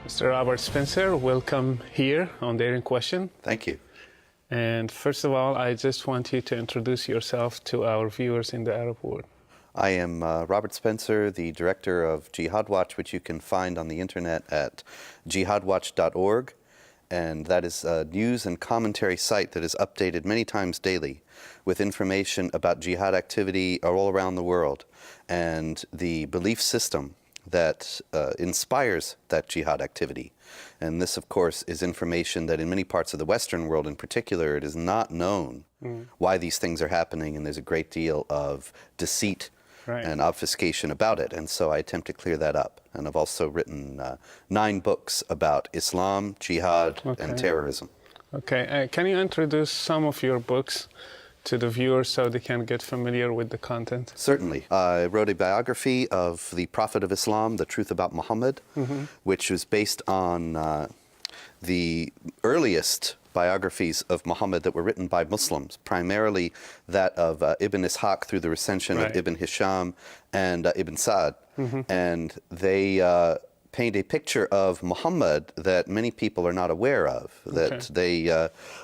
Mr. Robert Spencer, welcome here on Daring Question. Thank you. And first of all, I just want you to introduce yourself to our viewers in the Arab world. I am Robert Spencer, the director of Jihad Watch, which you can find on the internet at jihadwatch.org. And that is a news and commentary site that is updated many times daily with information about jihad activity all around the world and the belief system that inspires that jihad activity. And this, of course, is information that in many parts of the Western world in particular, it is not known why these things are happening, and there's a great deal of deceit and obfuscation about it. And so I attempt to clear that up. And I've also written 9 books about Islam, jihad, and terrorism. Okay. Can you introduce some of your books to the viewers so they can get familiar with the content? Certainly. I wrote a biography of the Prophet of Islam, The Truth About Muhammad, which was based on the earliest biographies of Muhammad that were written by Muslims, primarily that of Ibn Ishaq through the recension of Ibn Hisham and Ibn Sa'd. And they paint a picture of Muhammad that many people are not aware of, that they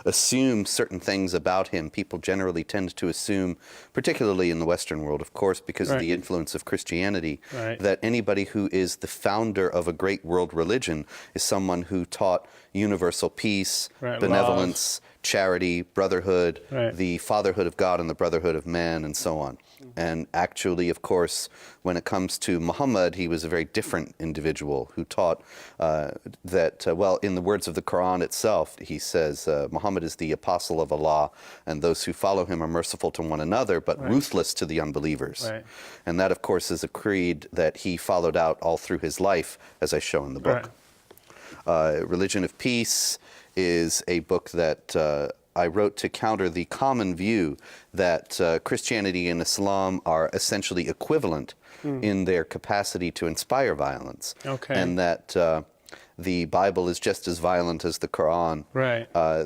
assume certain things about him. People generally tend to assume, particularly in the Western world, of course, because of the influence of Christianity, that anybody who is the founder of a great world religion is someone who taught universal peace, benevolence, charity, brotherhood, the fatherhood of God and the brotherhood of man, and so on. And actually, of course, when it comes to Muhammad, he was a very different individual who taught that, well, in the words of the Quran itself, he says, Muhammad is the apostle of Allah, and those who follow him are merciful to one another, but ruthless to the unbelievers. And that, of course, is a creed that he followed out all through his life, as I show in the book. Religion of Peace is a book that I wrote to counter the common view that Christianity and Islam are essentially equivalent in their capacity to inspire violence, and that the Bible is just as violent as the Quran.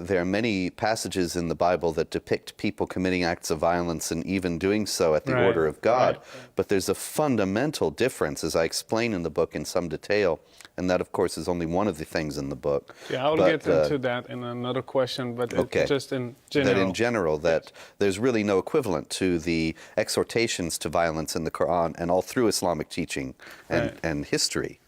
There are many passages in the Bible that depict people committing acts of violence and even doing so at the order of God. But there's a fundamental difference, as I explain in the book in some detail, and that, of course, is only one of the things in the book. Yeah, I'll get into that in another question, but just in general. That in general, that there's really no equivalent to the exhortations to violence in the Quran and all through Islamic teaching and history.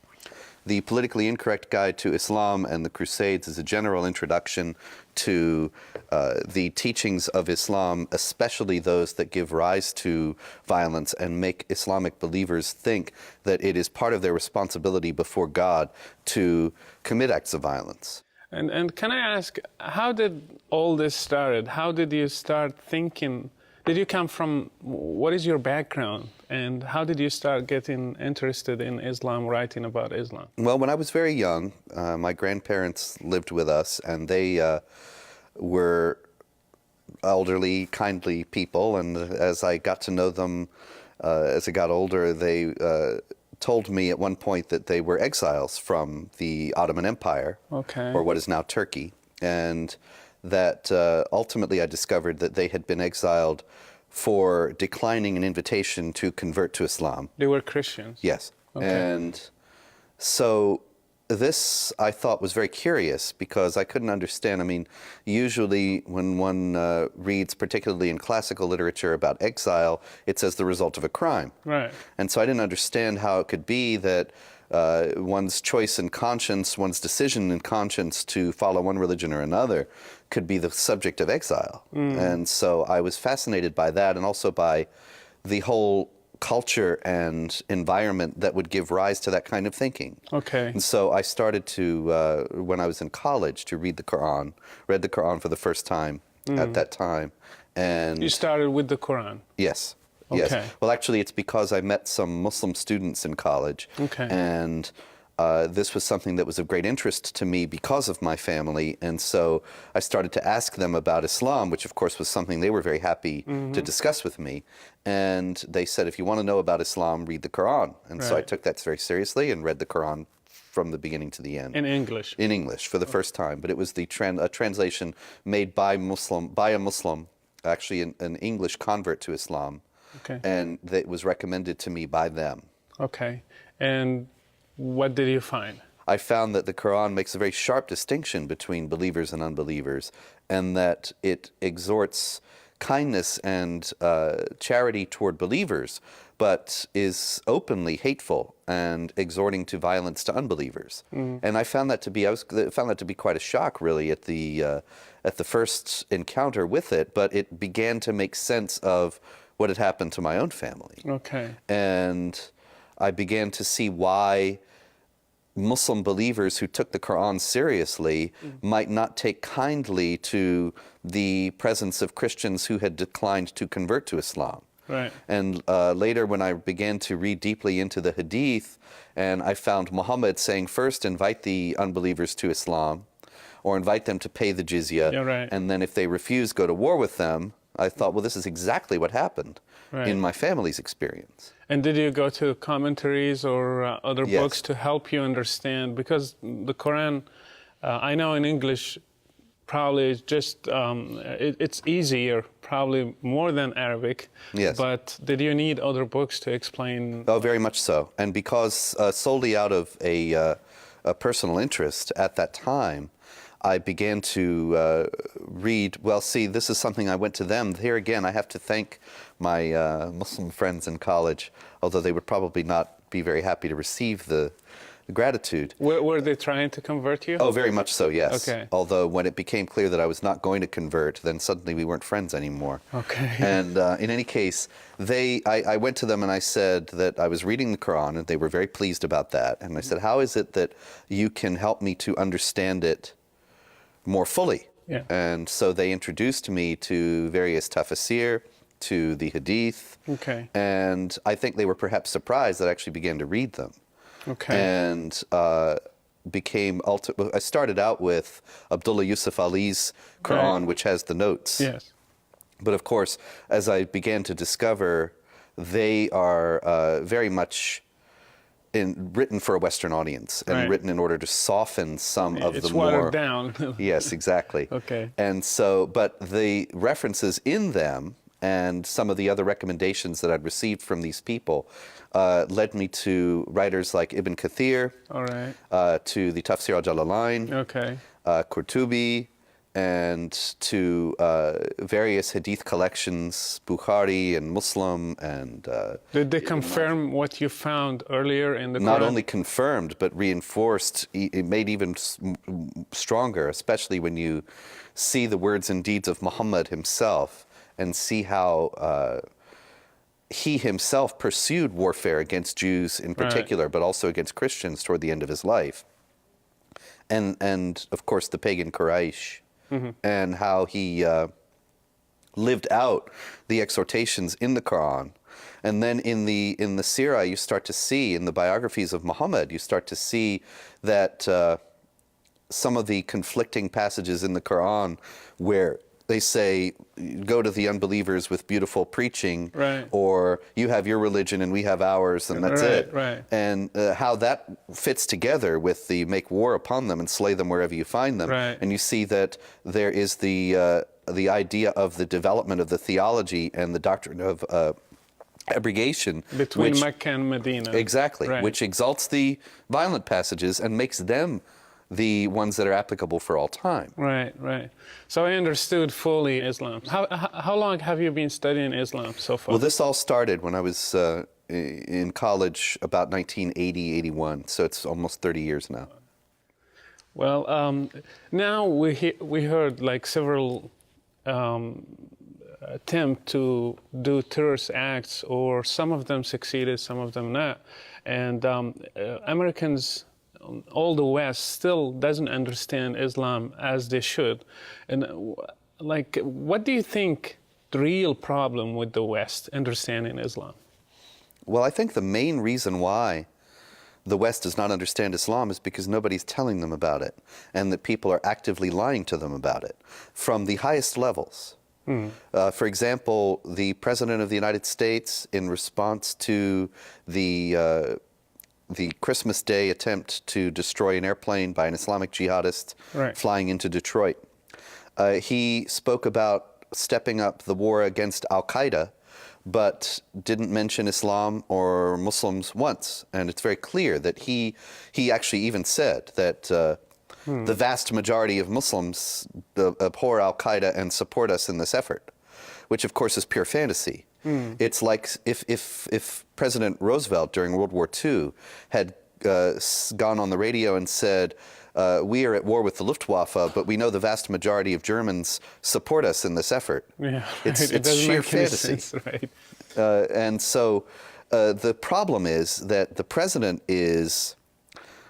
The Politically Incorrect Guide to Islam and the Crusades is a general introduction to the teachings of Islam, especially those that give rise to violence and make Islamic believers think that it is part of their responsibility before God to commit acts of violence. And can I ask, how did all this start? How did you start thinking? Did you come from, what is your background? And how did you start getting interested in Islam, writing about Islam? Well, when I was very young, my grandparents lived with us, and they were elderly, kindly people. And as I got to know them, as I got older, they told me at one point that they were exiles from the Ottoman Empire, or what is now Turkey. And that ultimately I discovered that they had been exiled for declining an invitation to convert to Islam. They were Christians? Yes. And so this, I thought, was very curious because I couldn't understand. I mean, usually when one reads, particularly in classical literature, about exile, it's as the result of a crime. And so I didn't understand how it could be that one's choice in conscience, one's decision in conscience to follow one religion or another could be the subject of exile. And so I was fascinated by that, and also by the whole culture and environment that would give rise to that kind of thinking. And so I started to, when I was in college, to read the Quran, read the Quran for the first time at that time. And you started with the Quran? Yes. Yes. Well, actually, it's because I met some Muslim students in college, and this was something that was of great interest to me because of my family, and so I started to ask them about Islam, which of course was something they were very happy to discuss with me. And they said, if you want to know about Islam, read the Quran. And so I took that very seriously and read the Quran from the beginning to the end. In English? In English, for the first time. But it was the a translation made by a Muslim, actually an English convert to Islam. And that was recommended to me by them. And what did you find? I found that the Quran makes a very sharp distinction between believers and unbelievers, and that it exhorts kindness and charity toward believers, but is openly hateful and exhorting to violence to unbelievers. And I found that to be quite a shock, really, at the first encounter with it. But it began to make sense of what had happened to my own family. Okay. And I began to see why Muslim believers who took the Quran seriously might not take kindly to the presence of Christians who had declined to convert to Islam. Right. And later, when I began to read deeply into the Hadith, and I found Muhammad saying, first invite the unbelievers to Islam, or invite them to pay the jizya, Yeah, right. and then if they refuse, go to war with them, I thought, well, this is exactly what happened in my family's experience. And did you go to commentaries or other Yes. books to help you understand? Because the Quran, I know in English, probably is just, it's easier, probably more than Arabic. Yes. But did you need other books to explain? Oh, very much so. And because solely out of a personal interest at that time, I began to read, well, see, this is something I went to them. Here again, I have to thank my Muslim friends in college, although they would probably not be very happy to receive the gratitude. Were they trying to convert you? Oh, very much so, yes. Okay. Although when it became clear that I was not going to convert, then suddenly we weren't friends anymore. Okay. And in any case, I went to them and I said that I was reading the Quran, and they were very pleased about that. And I said, how is it that you can help me to understand it more fully? Yeah. And so they introduced me to various tafsir, to the Hadith. Okay. And I think they were perhaps surprised that I actually began to read them. Okay. And I started out with Abdullah Yusuf Ali's Quran, Right. which has the notes. Yes. But of course, as I began to discover, they are very much written for a Western audience and Right. written in order to soften some of It's the more... watered down. Yes, exactly. Okay. And so, but the references in them and some of the other recommendations that I'd received from these people led me to writers like Ibn Kathir, All right. to the Tafsir al-Jalalain, Okay. Qurtubi, and to various hadith collections, Bukhari and Muslim, and Did they confirm what you found earlier in the Quran? not only confirmed, but reinforced, it made even stronger, especially when you see the words and deeds of Muhammad himself and see how he himself pursued warfare against Jews in particular, but also against Christians toward the end of his life. And of course, the pagan Quraysh, and how he lived out the exhortations in the Quran. And then in the Sirah, you start to see, in the biographies of Muhammad, you start to see that some of the conflicting passages in the Quran where they say, go to the unbelievers with beautiful preaching, Right. or you have your religion and we have ours, and that's Right, it. right. And how that fits together with the make war upon them and slay them wherever you find them. Right. And you see that there is the idea of the development of the theology and the doctrine of abrogation. Between Mecca and Medina. Exactly, Right. which exalts the violent passages and makes them the ones that are applicable for all time. Right, right. So I understood fully Islam. How long have you been studying Islam so far? Well, this all started when I was in college about 1980, 81, so it's almost 30 years now. Well, now we heard like several attempt to do terrorist acts, or some of them succeeded, some of them not. And Americans, all the West, still doesn't understand Islam as they should. And like, what do you think the real problem with the West understanding Islam? Well, I think the main reason why the West does not understand Islam is because nobody's telling them about it, and that people are actively lying to them about it from the highest levels. For example, the President of the United States, in response to the Christmas Day attempt to destroy an airplane by an Islamic jihadist Right. flying into Detroit, he spoke about stepping up the war against Al-Qaeda but didn't mention Islam or Muslims once. And it's very clear that he actually even said that the vast majority of Muslims abhor al-Qaeda and support us in this effort, which of course is pure fantasy. It's like if President Roosevelt during World War II had gone on the radio and said, we are at war with the Luftwaffe, but we know the vast majority of Germans support us in this effort. Yeah, it's it sheer fantasy. Sense, right? And so the problem is that the president is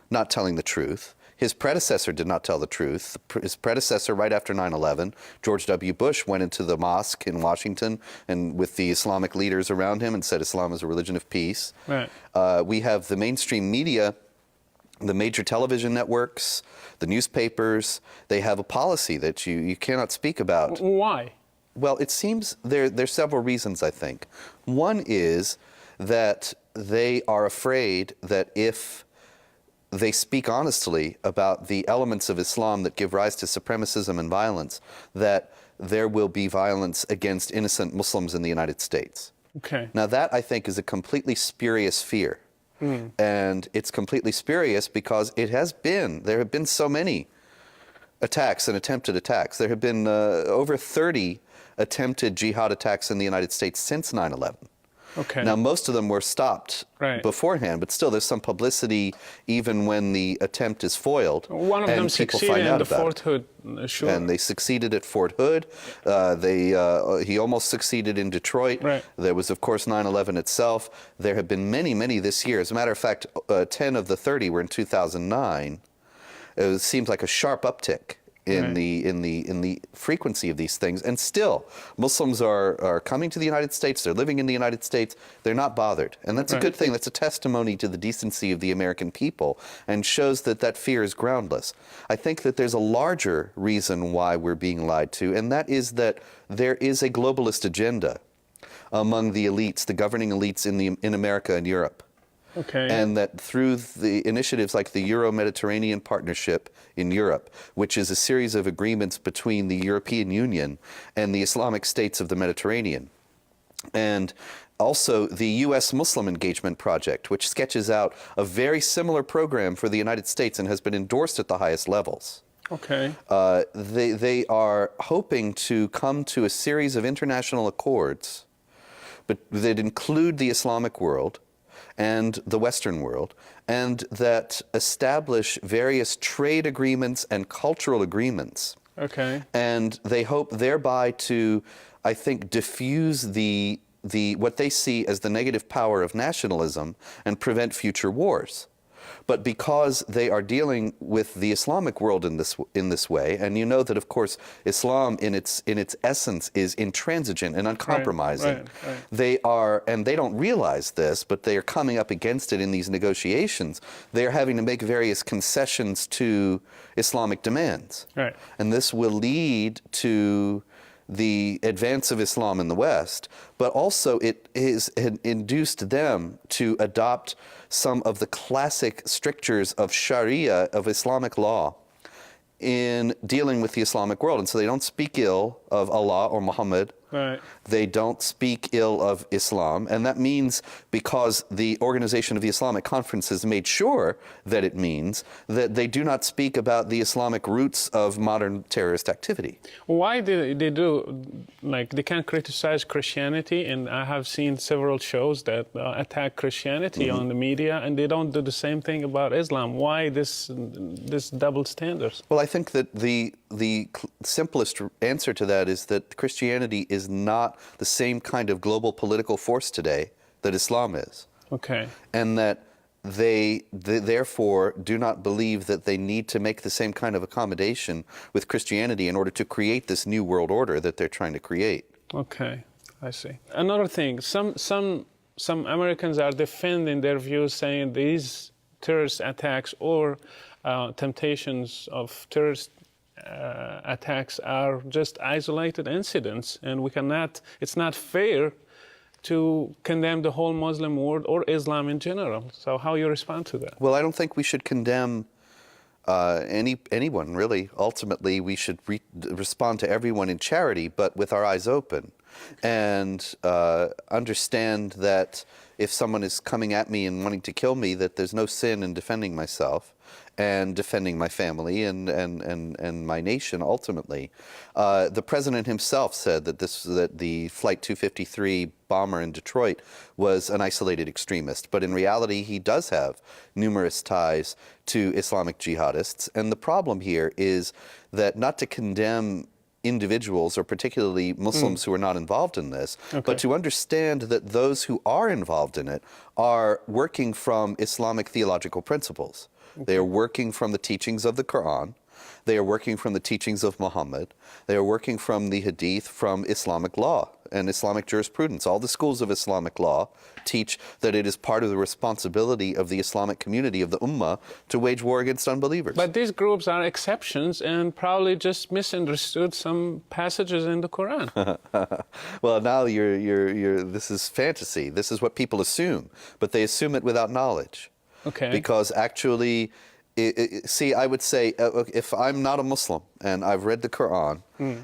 not telling the truth. His predecessor did not tell the truth. His predecessor, right after 9/11, George W. Bush went into the mosque in Washington and with the Islamic leaders around him and said Islam is a religion of peace. Right. We have the mainstream media, the major television networks, the newspapers. They have a policy that you cannot speak about. Why? Well, it seems there's several reasons, I think. One is that they are afraid that if they speak honestly about the elements of Islam that give rise to supremacism and violence, that there will be violence against innocent Muslims in the United States. Okay. Now that, I think, is a completely spurious fear. And it's completely spurious because there have been so many attacks and attempted attacks. There have been over 30 attempted jihad attacks in the United States since 9/11. Okay. Now, most of them were stopped beforehand, but still there's some publicity even when the attempt is foiled. One of them succeeded in the Fort Hood, sure. And they succeeded at Fort Hood. He almost succeeded in Detroit. Right. There was, of course, 9/11 itself. There have been many, many this year. As a matter of fact, 10 of the 30 were in 2009. It seems like a sharp uptick in the frequency of these things, and still Muslims are coming to the United States. They're living in the United States. They're not bothered, and that's a good thing. That's a testimony to the decency of the American people, and shows that fear is groundless. I think that there's a larger reason why we're being lied to, and that is that there is a globalist agenda among the elites, the governing elites in America and Europe. Okay. And that through the initiatives like the Euro-Mediterranean Partnership in Europe, which is a series of agreements between the European Union and the Islamic states of the Mediterranean, and also the U.S. Muslim Engagement Project, which sketches out a very similar program for the United States and has been endorsed at the highest levels. Okay. They are hoping to come to a series of international accords but that include the Islamic world and the Western world, and that establish various trade agreements and cultural agreements. Okay. And they hope thereby to, I think, diffuse what they see as the negative power of nationalism and prevent future wars. But because they are dealing with the Islamic world in this way, and you know that, of course, Islam in its essence is intransigent and uncompromising. Right. They don't realize this, but they are coming up against it in these negotiations. They are having to make various concessions to Islamic demands. Right. And this will lead to the advance of Islam in the West, but also it had induced them to adopt some of the classic strictures of Sharia, of Islamic law, in dealing with the Islamic world. And so they don't speak ill of Allah or Muhammad. Right. They don't speak ill of Islam. And that means, because the Organization of the Islamic Conference has made sure that it means, that they do not speak about the Islamic roots of modern terrorist activity. Why do they do, like, they can criticize Christianity, and I have seen several shows that attack Christianity on the media, and they don't do the same thing about Islam. Why this double standards? Well, I think that the simplest answer to that is that Christianity is not the same kind of global political force today that Islam is. Okay. And that they therefore do not believe that they need to make the same kind of accommodation with Christianity in order to create this new world order that they're trying to create. Okay, I see. Another thing, some Americans are defending their views, saying these terrorist attacks or temptations of terrorist attacks are just isolated incidents, and it's not fair to condemn the whole Muslim world or Islam in general. So how you respond to that? Well, I don't think we should condemn Anyone, really. Ultimately, we should respond to everyone in charity, but with our eyes open, and understand that if someone is coming at me and wanting to kill me, that there's no sin in defending myself and defending my family and my nation ultimately. The president himself said that the Flight 253 bomber in Detroit was an isolated extremist, but in reality he does have numerous ties to Islamic jihadists. And the problem here is that not to condemn individuals, or particularly Muslims who are not involved in this, but to understand that those who are involved in it are working from Islamic theological principles. They are working from the teachings of the Quran. They are working from the teachings of Muhammad. They are working from the Hadith, from Islamic law and Islamic jurisprudence. All the schools of Islamic law teach that it is part of the responsibility of the Islamic community, of the Ummah, to wage war against unbelievers. But these groups are exceptions and probably just misunderstood some passages in the Quran. Well, now this is fantasy. This is what people assume, but they assume it without knowledge. Okay. Because actually, see, I would say, if I'm not a Muslim and I've read the Quran,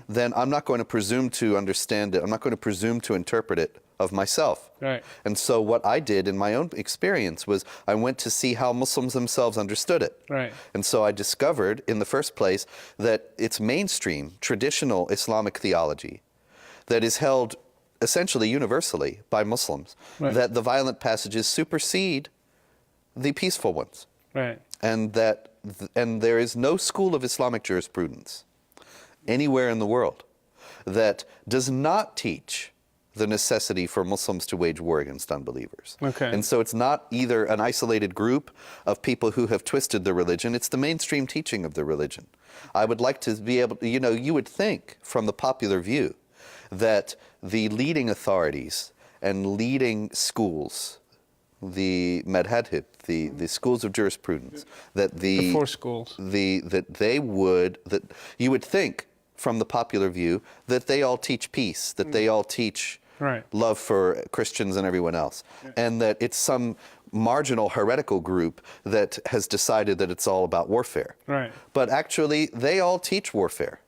then I'm not going to presume to understand it. I'm not going to presume to interpret it of myself. Right. And so what I did in my own experience was I went to see how Muslims themselves understood it. Right. And so I discovered in the first place that it's mainstream, traditional Islamic theology that is held essentially universally by Muslims, that the violent passages supersede the peaceful ones. Right. And there is no school of Islamic jurisprudence anywhere in the world that does not teach the necessity for Muslims to wage war against unbelievers. Okay. And so it's not either an isolated group of people who have twisted the religion, it's the mainstream teaching of the religion. I would like to be able to, you would think from the popular view that the leading authorities and leading schools, the madhhab, the schools of jurisprudence, that the four schools, that you would think from the popular view that they all teach peace, that they all teach love for Christians and everyone else, and that it's some marginal heretical group that has decided that it's all about warfare. Right. But actually, they all teach warfare.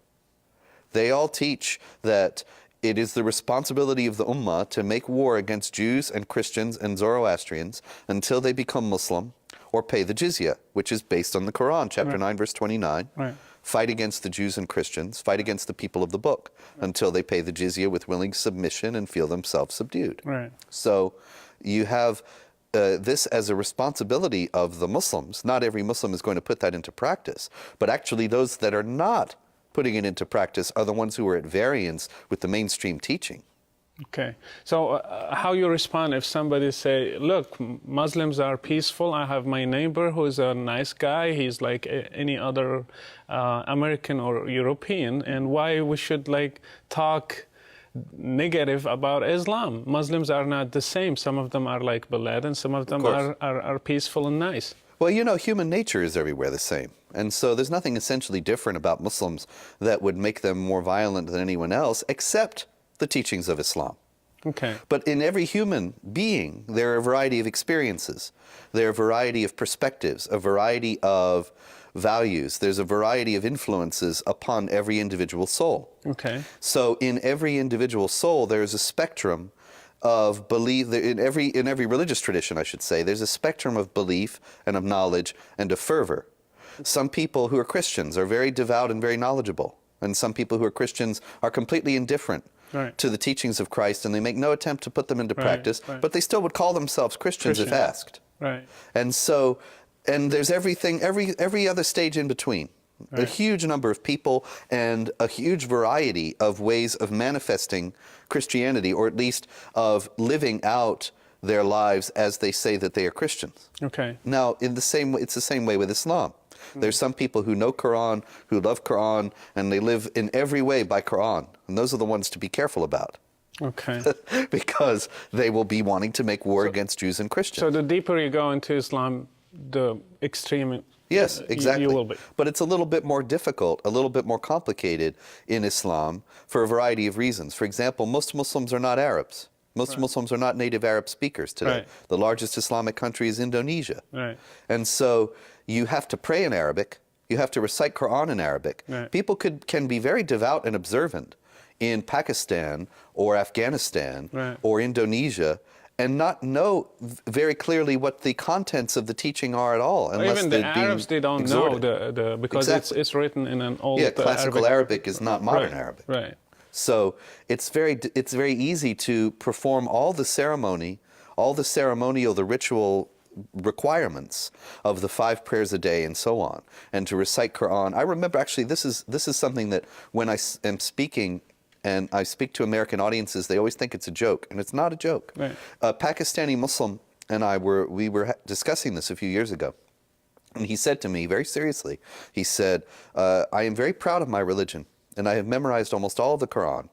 They all teach that it is the responsibility of the Ummah to make war against Jews and Christians and Zoroastrians until they become Muslim or pay the jizya, which is based on the Quran, chapter 9, verse 29. Right. Fight against the Jews and Christians, fight against the people of the book until they pay the jizya with willing submission and feel themselves subdued. Right. So you have this as a responsibility of the Muslims. Not every Muslim is going to put that into practice, but actually those that are not putting it into practice are the ones who are at variance with the mainstream teaching. Okay. So how you respond if somebody say, look, Muslims are peaceful. I have my neighbor who is a nice guy. He's like any other American or European. And why we should talk negative about Islam? Muslims are not the same. Some of them are like Balad and some of them are peaceful and nice. Well, human nature is everywhere the same. And so there's nothing essentially different about Muslims that would make them more violent than anyone else, except the teachings of Islam. Okay. But in every human being, there are a variety of experiences. There are a variety of perspectives, a variety of values. There's a variety of influences upon every individual soul. Okay. So in every individual soul, there's a spectrum of belief. In every religious tradition, I should say, there's a spectrum of belief and of knowledge and of fervor. Some people who are Christians are very devout and very knowledgeable, and some people who are Christians are completely indifferent to the teachings of Christ, and they make no attempt to put them into practice, but they still would call themselves Christians if asked. Right. And so, there's every other stage in between. A huge number of people and a huge variety of ways of manifesting Christianity, or at least of living out their lives as they say that they are Christians. Okay. Now, it's the same way with Islam. There's some people who know Quran, who love Quran, and they live in every way by Quran. And those are the ones to be careful about. Okay. Because they will be wanting to make war against Jews and Christians. So the deeper you go into Islam, the extreme Yes, exactly. You will be. But it's a little bit more difficult, a little bit more complicated in Islam for a variety of reasons. For example, most Muslims are not Arabs. Most Muslims are not native Arab speakers today. The largest Islamic country is Indonesia. And so you have to pray in Arabic. You have to recite Quran in Arabic. Right. People can be very devout and observant in Pakistan or Afghanistan Right. or Indonesia and not know very clearly what the contents of the teaching are at all. Unless Even the they've been Arabs, they don't exhorted. know because Exactly. it's written in an old Classical Arabic is not modern Right. Arabic. Right. So it's very easy to perform all the ceremonial, the ritual requirements of the 5 prayers a day and so on, and to recite Quran. I remember actually this is something that when I am speaking and I speak to American audiences, they always think it's a joke, and it's not a joke. Right. A Pakistani Muslim and I were discussing this a few years ago. And he said to me very seriously, he said, I am very proud of my religion, and I have memorized almost all of the Quran.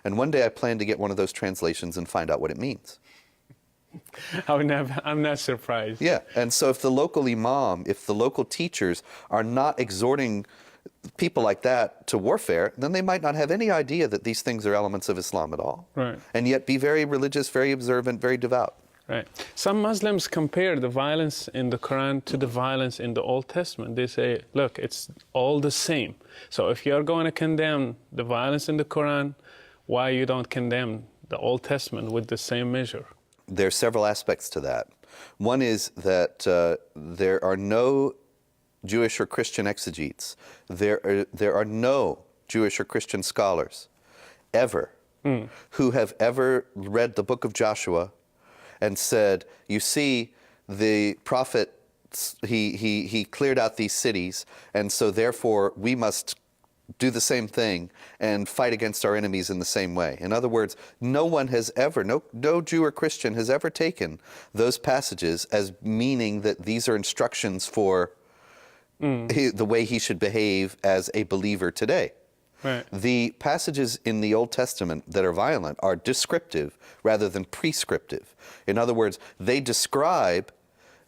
And one day I plan to get one of those translations and find out what it means. I'm not surprised. Yeah, and so if the local imam, if the local teachers are not exhorting people like that to warfare, then they might not have any idea that these things are elements of Islam at all. Right. And yet be very religious, very observant, very devout. Right. Some Muslims compare the violence in the Quran to the violence in the Old Testament. They say, look, it's all the same. So if you're going to condemn the violence in the Quran, why you don't condemn the Old Testament with the same measure? There are several aspects to that. One is that there are no Jewish or Christian exegetes. There are no Jewish or Christian scholars ever who have ever read the book of Joshua and said, you see, the prophet, he cleared out these cities, and so therefore we must do the same thing and fight against our enemies in the same way. In other words, no one has ever, no Jew or Christian has ever taken those passages as meaning that these are instructions for the way he should behave as a believer today. Right. The passages in the Old Testament that are violent are descriptive rather than prescriptive. In other words, they describe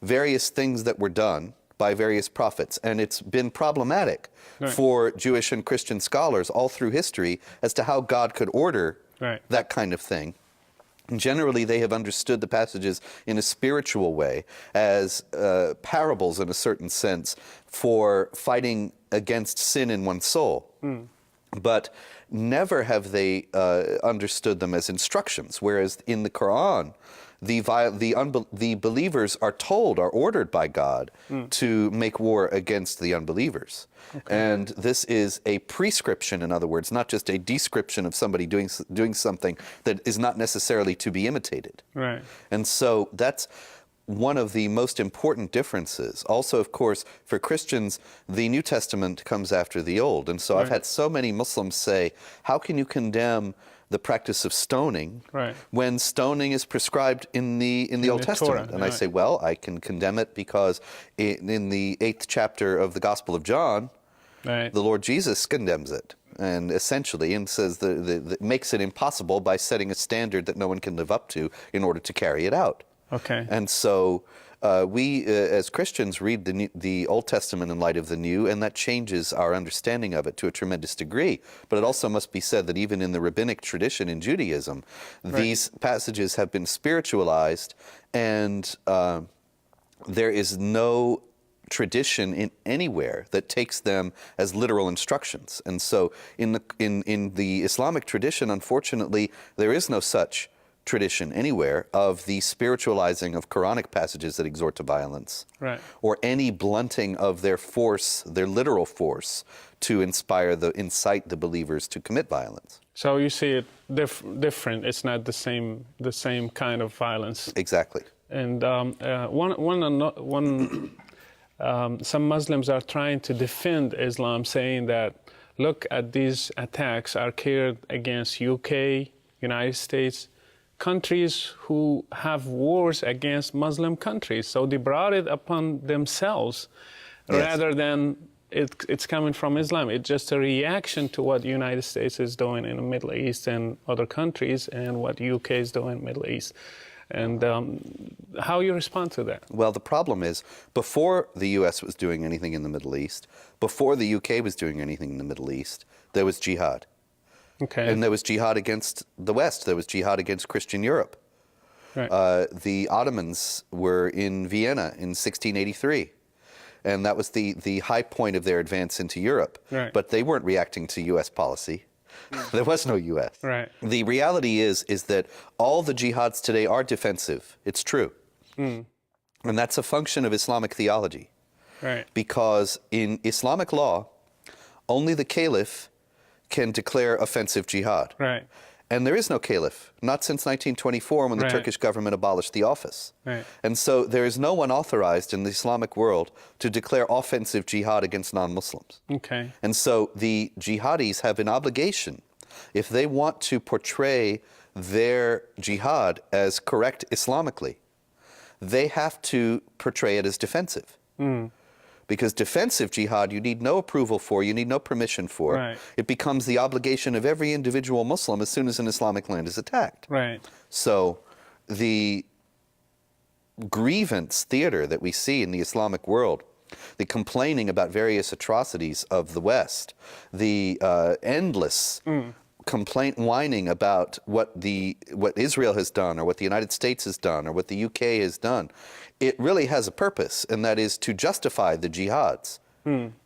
various things that were done by various prophets, and it's been problematic for Jewish and Christian scholars all through history as to how God could order that kind of thing. And generally, they have understood the passages in a spiritual way as parables in a certain sense for fighting against sin in one's soul. But never have they understood them as instructions, whereas in the Quran, the believers are ordered by God to make war against the unbelievers. Okay. And this is a prescription, in other words, not just a description of somebody doing something that is not necessarily to be imitated. Right. And so that's one of the most important differences. Also, of course, for Christians, the New Testament comes after the Old. And so I've had so many Muslims say, how can you condemn the practice of stoning when stoning is prescribed in the Old Testament? Torah, and I say, well, I can condemn it because in the 8th chapter of the Gospel of John, the Lord Jesus condemns it. And essentially, and says that makes it impossible by setting a standard that no one can live up to in order to carry it out. Okay. And so we, as Christians, read the Old Testament in light of the New, and that changes our understanding of it to a tremendous degree. But it also must be said that even in the rabbinic tradition in Judaism, these passages have been spiritualized, and there is no tradition in anywhere that takes them as literal instructions. And so in the Islamic tradition, unfortunately, there is no such tradition anywhere of the spiritualizing of Quranic passages that exhort to violence, or any blunting of their force, their literal force, to incite the believers to commit violence. So you see it different. It's not the same kind of violence. Exactly. And some Muslims are trying to defend Islam, saying that, look at these attacks are carried against UK, United States, countries who have wars against Muslim countries. So they brought it upon themselves rather than it's coming from Islam. It's just a reaction to what the United States is doing in the Middle East and other countries and what UK is doing in the Middle East. And how you respond to that? Well, the problem is, before the US was doing anything in the Middle East, before the UK was doing anything in the Middle East, there was jihad. Okay. And there was jihad against the West. There was jihad against Christian Europe. The Ottomans were in Vienna in 1683. and that was the high point of their advance into Europe. Right. But they weren't reacting to U.S. policy. There was no U.S. Right. The reality is that all the jihads today are defensive. It's true. And that's a function of Islamic theology. Right. Because in Islamic law, only the caliph can declare offensive jihad. Right. And there is no caliph, not since 1924 when the Right. Turkish government abolished the office. Right. And so there is no one authorized in the Islamic world to declare offensive jihad against non-Muslims. Okay. And so the jihadis have an obligation, if they want to portray their jihad as correct Islamically, they have to portray it as defensive. Because defensive jihad, you need no approval for, you need no permission for. Right. It becomes the obligation of every individual Muslim as soon as an Islamic land is attacked. Right. So the grievance theater that we see in the Islamic world, the complaining about various atrocities of the West, the endless complaint, whining about what Israel has done, or what the United States has done, or what the UK has done, it really has a purpose, and that is to justify the jihads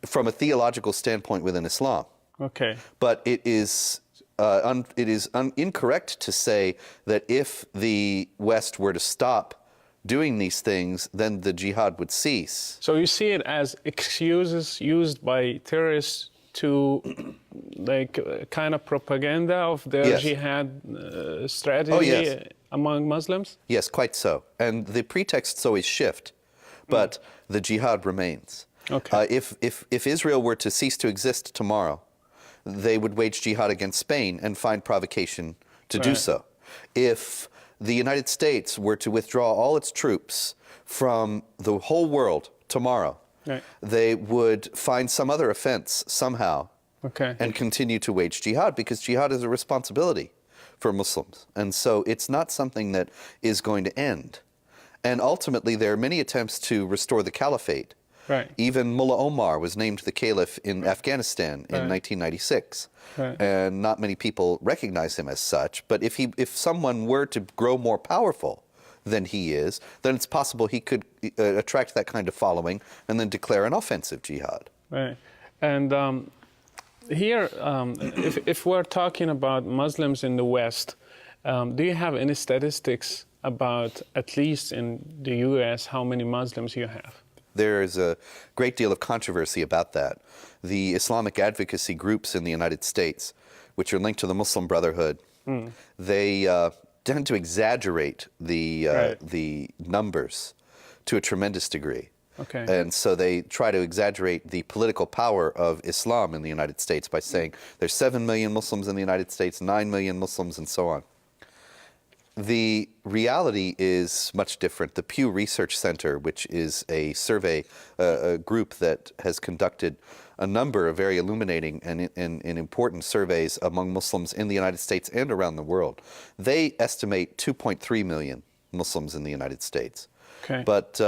from a theological standpoint within Islam. Okay. But it is incorrect to say that if the West were to stop doing these things, then the jihad would cease. So you see it as excuses used by terrorists to, like, kind of propaganda of their Yes. jihad strategy Oh, yes. among Muslims? Yes, quite so. And the pretexts always shift, but the jihad remains. Okay. If Israel were to cease to exist tomorrow, they would wage jihad against Spain and find provocation to do Right. so. If the United States were to withdraw all its troops from the whole world tomorrow, Right. they would find some other offense somehow Okay. and continue to wage jihad, because jihad is a responsibility for Muslims. And so it's not something that is going to end. And ultimately, there are many attempts to restore the caliphate. Right. Even Mullah Omar was named the caliph in Afghanistan in Right. 1996. Right. And not many people recognize him as such. But if someone were to grow more powerful than he is, then it's possible he could attract that kind of following and then declare an offensive jihad. Right. And here, if we're talking about Muslims in the West, do you have any statistics about, at least in the U.S., how many Muslims you have? There's a great deal of controversy about that. The Islamic advocacy groups in the United States, which are linked to the Muslim Brotherhood, they tend to exaggerate the numbers to a tremendous degree. Okay. And so they try to exaggerate the political power of Islam in the United States by saying there's 7 million Muslims in the United States, 9 million Muslims, and so on. The reality is much different. The Pew Research Center, which is a survey, a group that has conducted a number of very illuminating and important surveys among Muslims in the United States and around the world, they estimate 2.3 million Muslims in the United States. Okay. But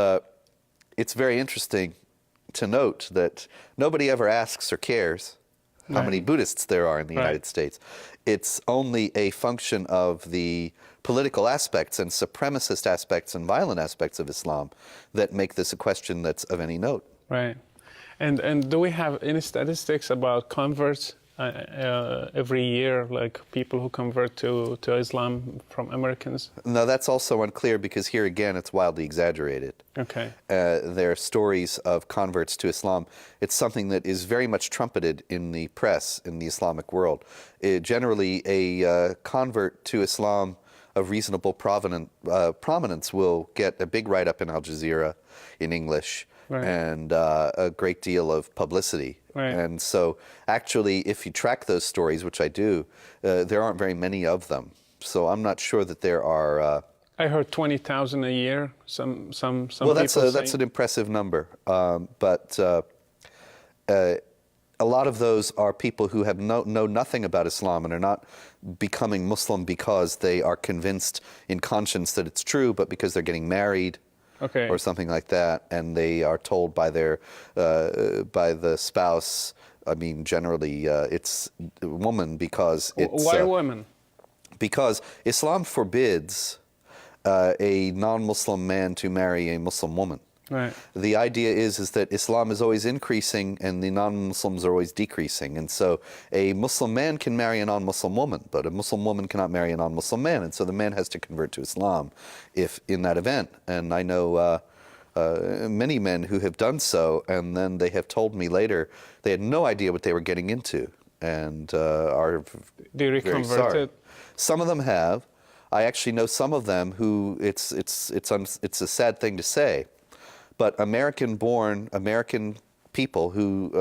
it's very interesting to note that nobody ever asks or cares how many Buddhists there are in the United States. It's only a function of the political aspects and supremacist aspects and violent aspects of Islam that make this a question that's of any note. Right. And do we have any statistics about converts every year, like people who convert to Islam from Americans? No, that's also unclear, because here again it's wildly exaggerated. Okay. There are stories of converts to Islam. It's something that is very much trumpeted in the press in the Islamic world. Generally, a convert to Islam of reasonable prominence will get a big write-up in Al Jazeera in English, Right. and a great deal of publicity. Right. And so actually, if you track those stories, which I do, there aren't very many of them. So I'm not sure that there are... I heard 20,000 a year. Some well, that's people that's say. an impressive number. But a lot of those are people who have know nothing about Islam and are not becoming Muslim because they are convinced in conscience that it's true, but because they're getting married. Okay. Or something like that, and they are told by their by the spouse. I mean, generally, it's a woman, because it's Why women? because Islam forbids a non-Muslim man to marry a Muslim woman. Right. The idea is that Islam is always increasing and the non-Muslims are always decreasing. And so a Muslim man can marry a non-Muslim woman, but a Muslim woman cannot marry a non-Muslim man. And so the man has to convert to Islam if in that event. And I know many men who have done so, and then they have told me later they had no idea what they were getting into and are They very sorry. reconverted? Some of them have. I actually know some of them who it's a sad thing to say, but American-born American people who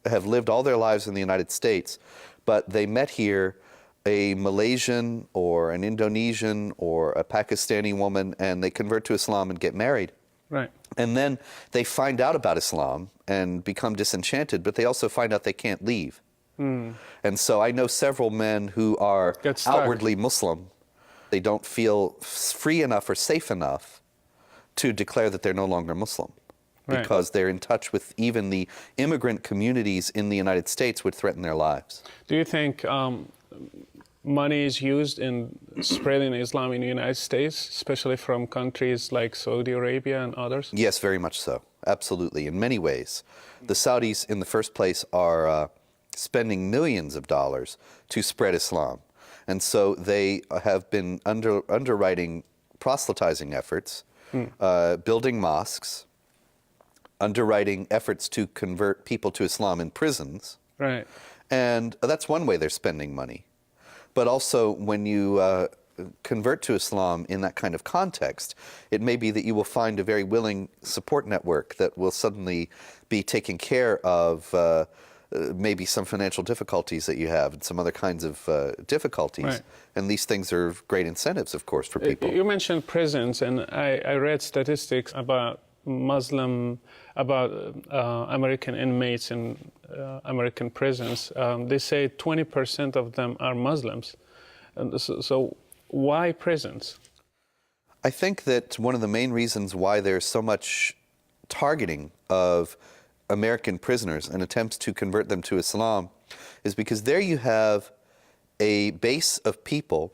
have lived all their lives in the United States, but they met here a Malaysian or an Indonesian or a Pakistani woman, and they convert to Islam and get married. Right. And then they find out about Islam and become disenchanted, but they also find out they can't leave. And so I know several men who are Get stuck. outwardly Muslim. They don't feel free enough or safe enough to declare that they're no longer Muslim, Right. because they're in touch with even the immigrant communities in the United States would threaten their lives. Do you think money is used in spreading Islam in the United States, especially from countries like Saudi Arabia and others? Yes, very much so. Absolutely. In many ways. The Saudis, in the first place, are spending millions of dollars to spread Islam. And so they have been underwriting proselytizing efforts, building mosques, underwriting efforts to convert people to Islam in prisons. Right. And that's one way they're spending money. But also, when you convert to Islam in that kind of context, it may be that you will find a very willing support network that will suddenly be taking care of maybe some financial difficulties that you have and some other kinds of difficulties. Right. And these things are great incentives, of course, for people. You mentioned prisons, and I read statistics about American inmates in American prisons. They say 20% of them are Muslims. And so why prisons? I think that one of the main reasons why there's so much targeting of American prisoners and attempts to convert them to Islam is because there you have a base of people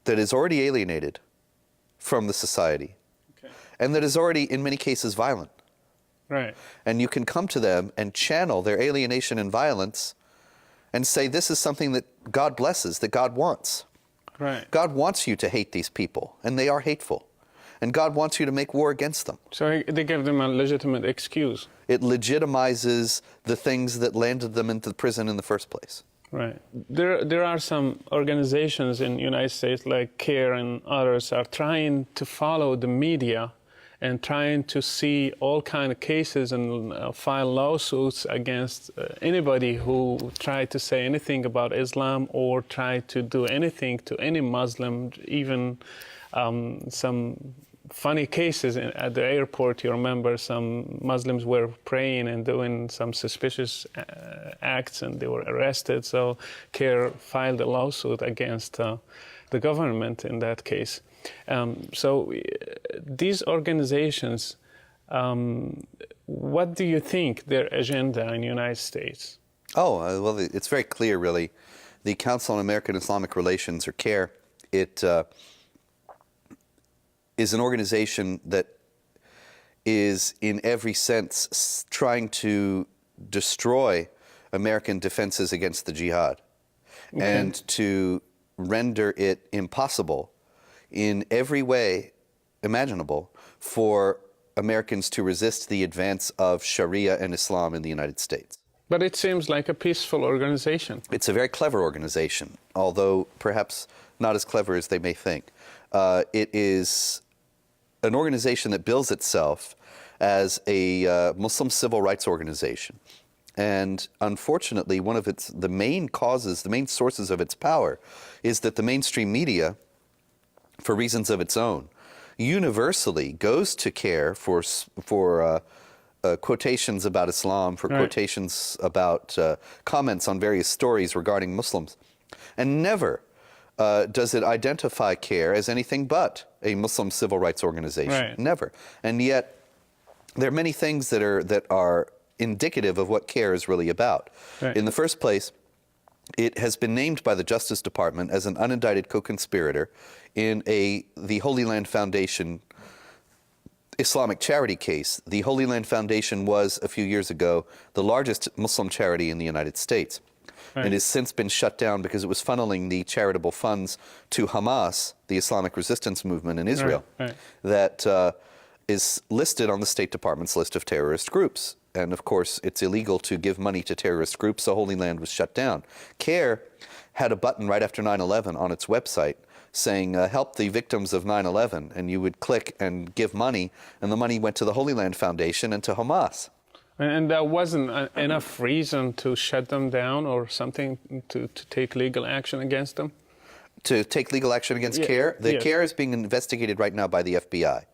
that is already alienated from the society. And that is already, in many cases, violent. Right. And you can come to them and channel their alienation and violence and say, this is something that God blesses, that God wants. Right. God wants you to hate these people, and they are hateful. And God wants you to make war against them. So they give them a legitimate excuse. It legitimizes the things that landed them into prison in the first place. Right. There are some organizations in the United States like CARE and others are trying to follow the media and trying to see all kind of cases and file lawsuits against anybody who tried to say anything about Islam or try to do anything to any Muslim, even some funny cases at the airport. You remember some Muslims were praying and doing some suspicious acts and they were arrested. So CARE filed a lawsuit against the government in that case. So these organizations, what do you think their agenda in the United States? Oh, well, it's very clear, really. The Council on American Islamic Relations, or CARE, it is an organization that is in every sense trying to destroy American defenses against the jihad and to render it impossible in every way imaginable for Americans to resist the advance of Sharia and Islam in the United States. But it seems like a peaceful organization. It's a very clever organization, although perhaps not as clever as they may think. It is an organization that bills itself as a Muslim civil rights organization. And unfortunately, one of the main causes, the main sources of its power is that the mainstream media, for reasons of its own, universally goes to CARE for quotations about Islam, for quotations about comments on various stories regarding Muslims, and never does it identify CARE as anything but a Muslim civil rights organization. Right. Never. And yet, there are many things that are indicative of what CARE is really about. Right. In the first place, it has been named by the Justice Department as an unindicted co-conspirator in the Holy Land Foundation Islamic charity case, the Holy Land Foundation was, a few years ago, the largest Muslim charity in the United States. Right. It has since been shut down because it was funneling the charitable funds to Hamas, the Islamic resistance movement in Israel, Right. that is listed on the State Department's list of terrorist groups. And of course, it's illegal to give money to terrorist groups, so Holy Land was shut down. CARE had a button right after 9/11 on its website saying, help the victims of 9/11, and you would click and give money, and the money went to the Holy Land Foundation and to Hamas. And that wasn't enough reason to shut them down or something to take legal action against them? To take legal action against CARE? The CARE is being investigated right now by the FBI.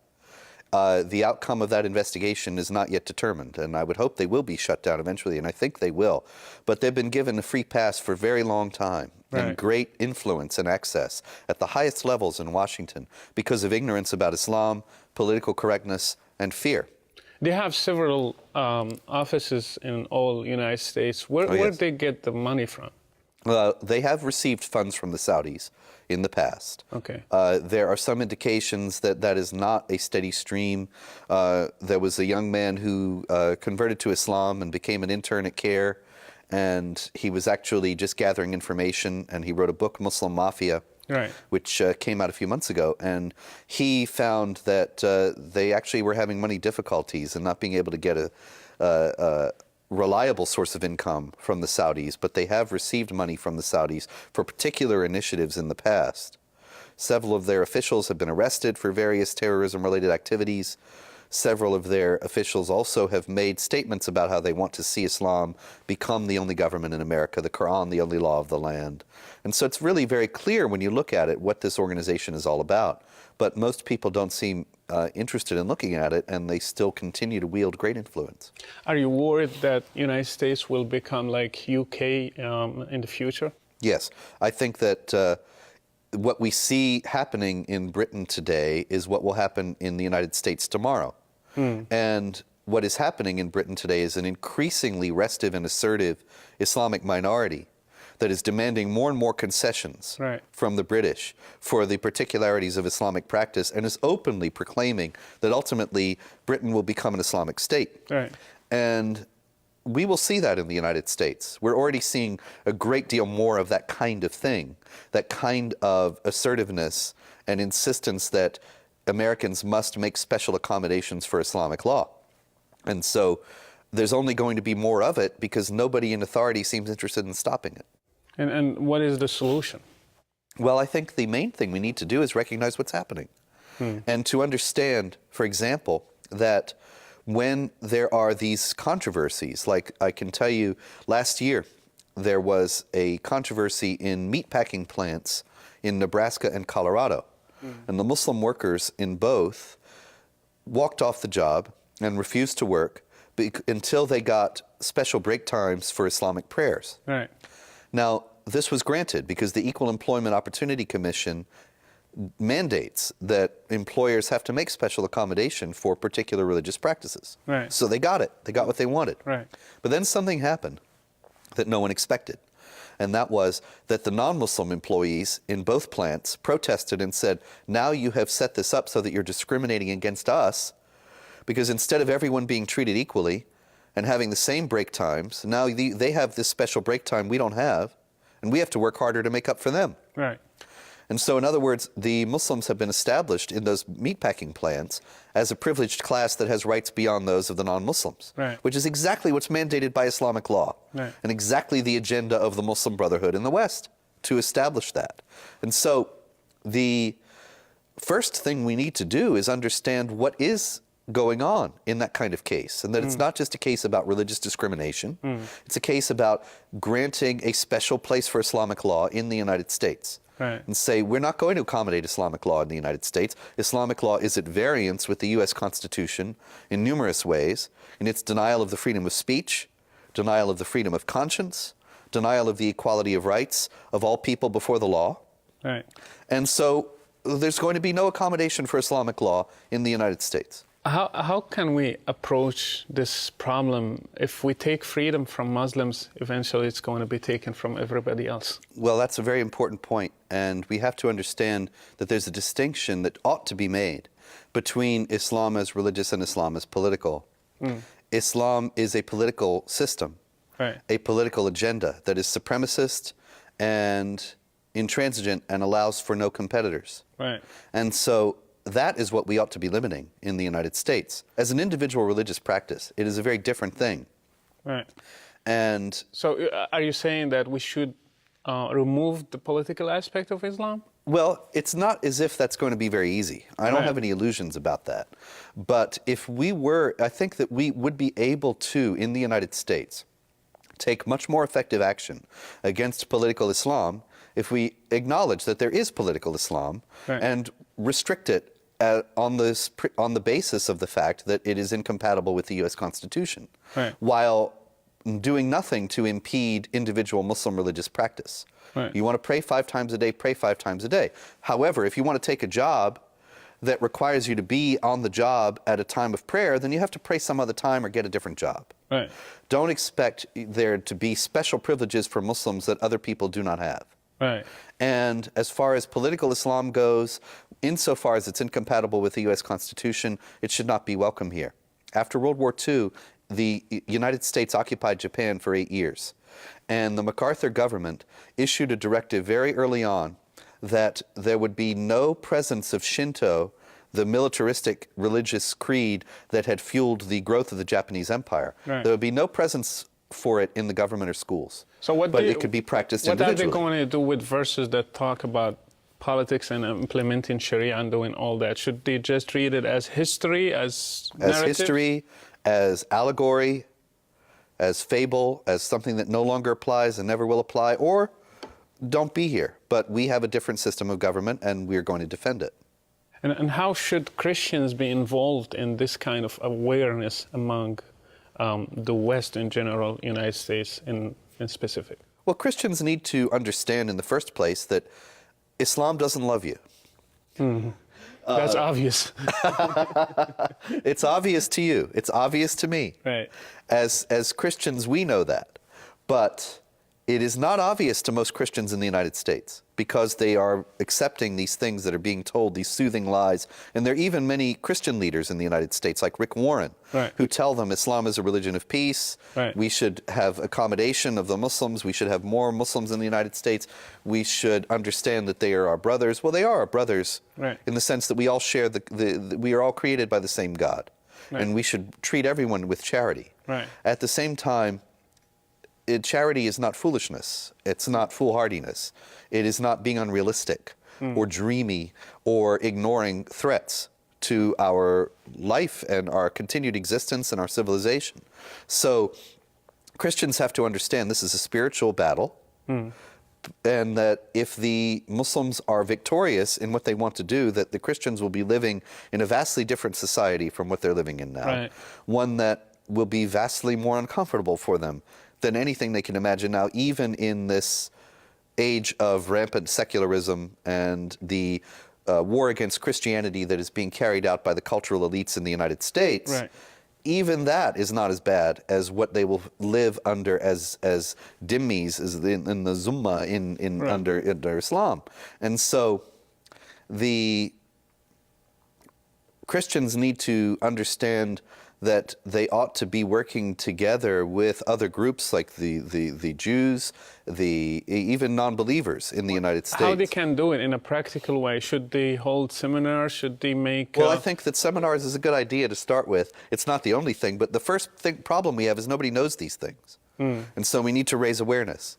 The outcome of that investigation is not yet determined, and I would hope they will be shut down eventually, and I think they will. But they've been given a free pass for a very long time, and great influence and access at the highest levels in Washington because of ignorance about Islam, political correctness, and fear. They have several offices in all United States. Where yes. do they get the money from? They have received funds from the Saudis in the past. Okay. There are some indications that that is not a steady stream. There was a young man who converted to Islam and became an intern at CARE, and he was actually just gathering information, and he wrote a book, Muslim Mafia, Right. which came out a few months ago, and he found that they actually were having money difficulties and not being able to get a reliable source of income from the Saudis, but they have received money from the Saudis for particular initiatives in the past. Several of their officials have been arrested for various terrorism-related activities. Several of their officials also have made statements about how they want to see Islam become the only government in America, the Quran the only law of the land. And so it's really very clear when you look at it what this organization is all about. But most people don't seem interested in looking at it, and they still continue to wield great influence. Are you worried that United States will become like UK in the future? Yes. I think that what we see happening in Britain today is what will happen in the United States tomorrow. And what is happening in Britain today is an increasingly restive and assertive Islamic minority that is demanding more and more concessions from the British for the particularities of Islamic practice, and is openly proclaiming that ultimately Britain will become an Islamic state. Right. And we will see that in the United States. We're already seeing a great deal more of that kind of thing, that kind of assertiveness and insistence that Americans must make special accommodations for Islamic law. And so there's only going to be more of it because nobody in authority seems interested in stopping it. And what is the solution? Well, I think the main thing we need to do is recognize what's happening. And to understand, for example, that when there are these controversies, like I can tell you last year, there was a controversy in meatpacking plants in Nebraska and Colorado. And the Muslim workers in both walked off the job and refused to work until they got special break times for Islamic prayers. Right. Now, this was granted because the Equal Employment Opportunity Commission mandates that employers have to make special accommodation for particular religious practices. Right. So they got it. They got what they wanted. Right. But then something happened that no one expected. And that was that the non-Muslim employees in both plants protested and said, now you have set this up so that you're discriminating against us, because instead of everyone being treated equally and having the same break times, now they have this special break time we don't have, and we have to work harder to make up for them. Right. And so, in other words, the Muslims have been established in those meatpacking plants as a privileged class that has rights beyond those of the non-Muslims, which is exactly what's mandated by Islamic law, and exactly the agenda of the Muslim Brotherhood in the West to establish that. And so the first thing we need to do is understand what is going on in that kind of case, and that it's not just a case about religious discrimination, it's a case about granting a special place for Islamic law in the United States. And say, we're not going to accommodate Islamic law in the United States. Islamic law is at variance with the U.S. Constitution in numerous ways, in its denial of the freedom of speech, denial of the freedom of conscience, denial of the equality of rights of all people before the law. And so there's going to be no accommodation for Islamic law in the United States. How can we approach this problem? If we take freedom from Muslims, eventually it's going to be taken from everybody else. Well, that's a very important point, and we have to understand that there's a distinction that ought to be made between Islam as religious and Islam as political. Islam is a political system, a political agenda that is supremacist and intransigent and allows for no competitors. And so that is what we ought to be limiting in the United States. As an individual religious practice, it is a very different thing. And so are you saying that we should remove the political aspect of Islam? well, it's not as if that's going to be very easy. I don't have any illusions about that. But if we were, I think that we would be able to, in the United States, take much more effective action against political Islam if we acknowledge that there is political Islam and restrict it on the basis of the fact that it is incompatible with the U.S. Constitution, while doing nothing to impede individual Muslim religious practice. You want to pray 5 times a day, pray 5 times a day. However, if you want to take a job that requires you to be on the job at a time of prayer, then you have to pray some other time or get a different job. Don't expect there to be special privileges for Muslims that other people do not have. And as far as political Islam goes, insofar as it's incompatible with the U.S. Constitution, it should not be welcome here. After World War II, the United States occupied Japan for 8 years. And the MacArthur government issued a directive very early on that there would be no presence of Shinto, the militaristic religious creed that had fueled the growth of the Japanese Empire. There would be no presence for it in the government or schools. So what but it could be practiced individually. What are they going to do with verses that talk about politics and implementing Sharia and doing all that? Should they just read it as history, as narrative? As history, as allegory, as fable, as something that no longer applies and never will apply, or don't be here. But we have a different system of government and we're going to defend it. And how should Christians be involved in this kind of awareness among the West in general, United States in specific? Well, Christians need to understand in the first place that Islam doesn't love you. That's obvious. It's obvious to you. It's obvious to me. As Christians, we know that. But it is not obvious to most Christians in the United States because they are accepting these things that are being told, these soothing lies. And there are even many Christian leaders in the United States, like Rick Warren, who tell them Islam is a religion of peace. We should have accommodation of the Muslims. We should have more Muslims in the United States. We should understand that they are our brothers. Well, they are our brothers in the sense that we all share we are all created by the same God. And we should treat everyone with charity. At the same time, charity is not foolishness. It's not foolhardiness. It is not being unrealistic or dreamy or ignoring threats to our life and our continued existence and our civilization. So Christians have to understand this is a spiritual battle and that if the Muslims are victorious in what they want to do, that the Christians will be living in a vastly different society from what they're living in now. One that will be vastly more uncomfortable for them than anything they can imagine now, even in this age of rampant secularism and the war against Christianity that is being carried out by the cultural elites in the United States. Even that is not as bad as what they will live under as dhimmis in the Zumma under Islam. And so the Christians need to understand that they ought to be working together with other groups like the Jews, even non-believers in the United States. How they can do it in a practical way? Should they hold seminars? Should they make... Well, I think that seminars is a good idea to start with. It's not the only thing, but the first problem we have is nobody knows these things. And so we need to raise awareness.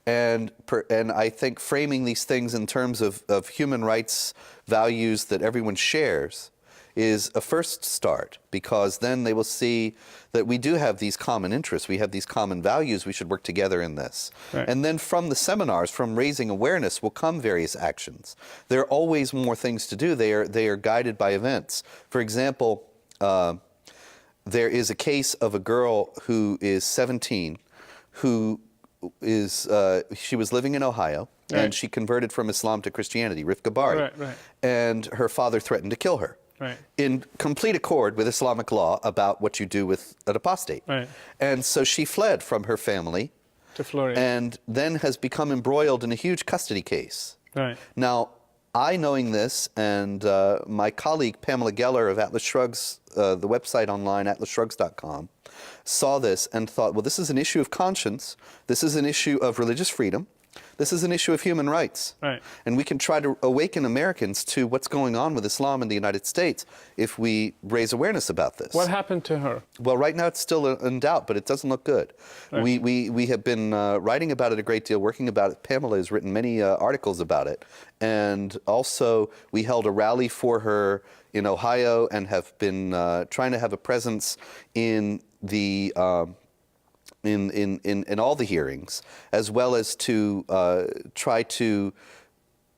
And I think framing these things in terms of human rights values that everyone shares is a first start, because then they will see that we do have these common interests, we have these common values, we should work together in this. And then from the seminars, from raising awareness, will come various actions. There are always more things to do. They are guided by events. For example, there is a case of a girl who is 17, who is, she was living in Ohio, and she converted from Islam to Christianity, Rifka Bari, and her father threatened to kill her. In complete accord with Islamic law about what you do with an apostate. And so she fled from her family to Florida, and then has become embroiled in a huge custody case. Now, I, knowing this, and my colleague Pamela Geller of Atlas Shrugs, the website online, atlasshrugs.com, saw this and thought, well, this is an issue of conscience. This is an issue of religious freedom. This is an issue of human rights. Right. And we can try to awaken Americans to what's going on with Islam in the United States if we raise awareness about this. What happened to her? Well, right now it's still in doubt, but it doesn't look good. Right. We have been writing about it a great deal, working about it. Pamela has written many articles about it. And also, we held a rally for her in Ohio and have been trying to have a presence in the in all the hearings, as well as to try to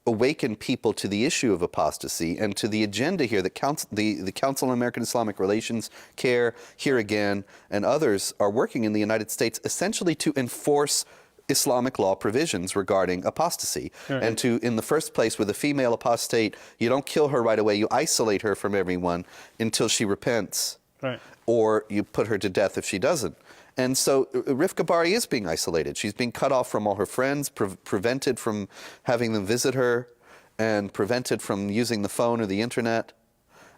awaken people to the issue of apostasy and to the agenda here that the Council on American Islamic Relations, CARE, Here Again, and others are working in the United States essentially to enforce Islamic law provisions regarding apostasy. Right. And to, in the first place, with a female apostate, you don't kill her right away, you isolate her from everyone until she repents. Right. Or you put her to death if she doesn't. And so Rifka Bari is being isolated. She's being cut off from all her friends, prevented from having them visit her, and prevented from using the phone or the internet.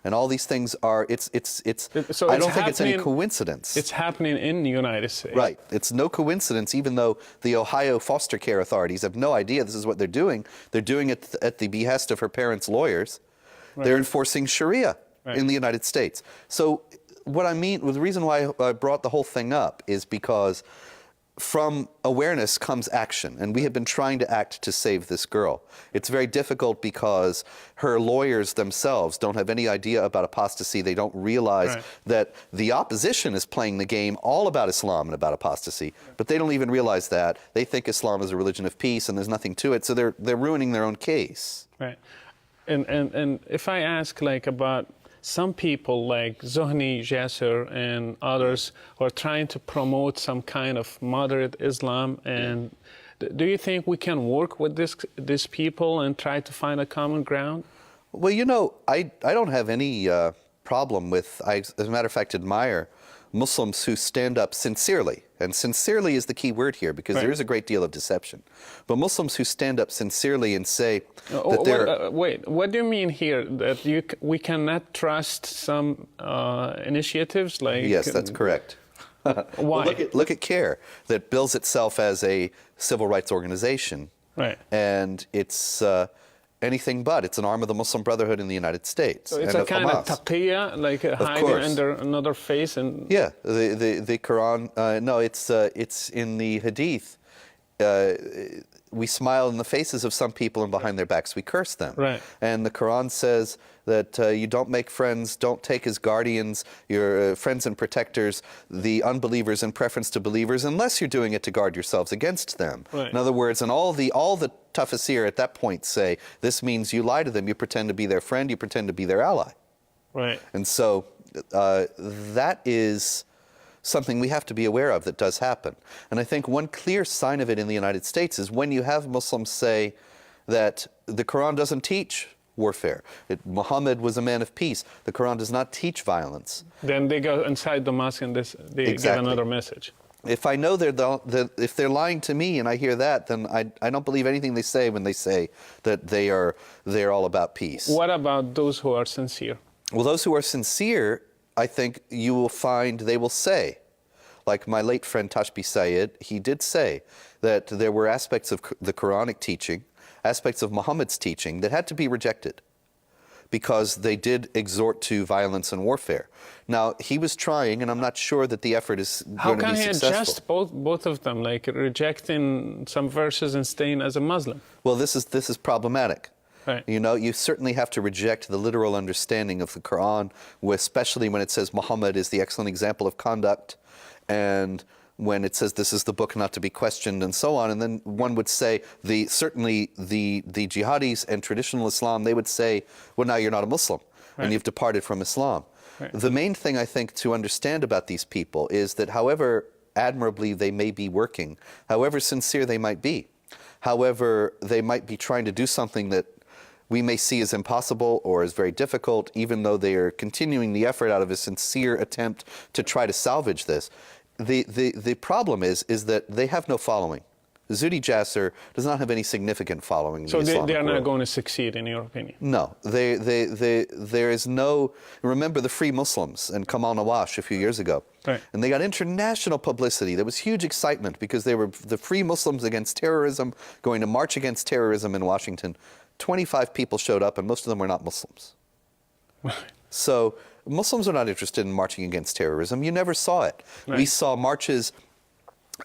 And all these things are, so I don't think it's any coincidence. It's happening in the United States. Right. It's no coincidence, even though the Ohio foster care authorities have no idea this is what they're doing. They're doing it at the behest of her parents' lawyers. Right. They're enforcing Sharia in the United States. So what I mean, the reason why I brought the whole thing up is because from awareness comes action, and we have been trying to act to save this girl. It's very difficult because her lawyers themselves don't have any idea about apostasy. They don't realize that the opposition is playing the game all about Islam and about apostasy, but they don't even realize that. They think Islam is a religion of peace and there's nothing to it, so they're ruining their own case. Right. And if I ask about some people like Zohni Jasser and others who are trying to promote some kind of moderate Islam, and do you think we can work with these people and try to find a common ground? Well, you know, I don't have any problem with, as a matter of fact, admire Muslims who stand up sincerely. And sincerely is the key word here, because there is a great deal of deception. But Muslims who stand up sincerely and say that they're... wait, what do you mean here? That we cannot trust some initiatives like... Yes, that's correct. Why? Well, look at CARE, that bills itself as a civil rights organization. Right. And it's... anything but. It's an arm of the Muslim Brotherhood in the United States. So it's a kind of taqiyya, like hiding under another face, and yeah, the Quran. No, it's in the Hadith. We smile in the faces of some people, and behind their backs we curse them. Right. And the Quran says that you don't make friends, don't take as guardians your friends and protectors the unbelievers in preference to believers, unless you're doing it to guard yourselves against them. Right. In other words, and all the Tafsir at that point say this means you lie to them, you pretend to be their friend, you pretend to be their ally. Right. And so that is something we have to be aware of that does happen. And I think one clear sign of it in the United States is when you have Muslims say that the Quran doesn't teach warfare. Muhammad was a man of peace. The Quran does not teach violence. Then they go inside the mosque and they give another message. If I know if they're lying to me and I hear that, then I don't believe anything they say when they say that they're all about peace. What about those who are sincere? Well, those who are sincere, I think you will find they will say, like my late friend Tashbi Sayed, he did say that there were aspects of the Quranic teaching, aspects of Muhammad's teaching that had to be rejected because they did exhort to violence and warfare. Now, he was trying, and I'm not sure that the effort is going to be successful. How can he adjust both of them, like rejecting some verses and staying as a Muslim? Well, this is problematic. Right. You know, you certainly have to reject the literal understanding of the Quran, especially when it says Muhammad is the excellent example of conduct, and when it says this is the book not to be questioned, and so on. And then one would say, certainly the jihadis and traditional Islam, they would say, well, now you're not a Muslim, and you've departed from Islam. Right. The main thing, I think, to understand about these people is that however admirably they may be working, however sincere they might be, however they might be trying to do something that we may see as impossible or as very difficult, even though they are continuing the effort out of a sincere attempt to try to salvage this. The problem is that they have no following. Zuhdi Jasser does not have any significant following in So the Islamic they are not world. going to succeed, in your opinion? No, there is no. Remember the Free Muslims and Kamal Nawash a few years ago, Right. and they got international publicity. There was huge excitement because they were the Free Muslims against terrorism, going to march against terrorism in Washington. 25 people showed up, and most of them were not Muslims. So Muslims are not interested in marching against terrorism. You never saw it. Right. We saw marches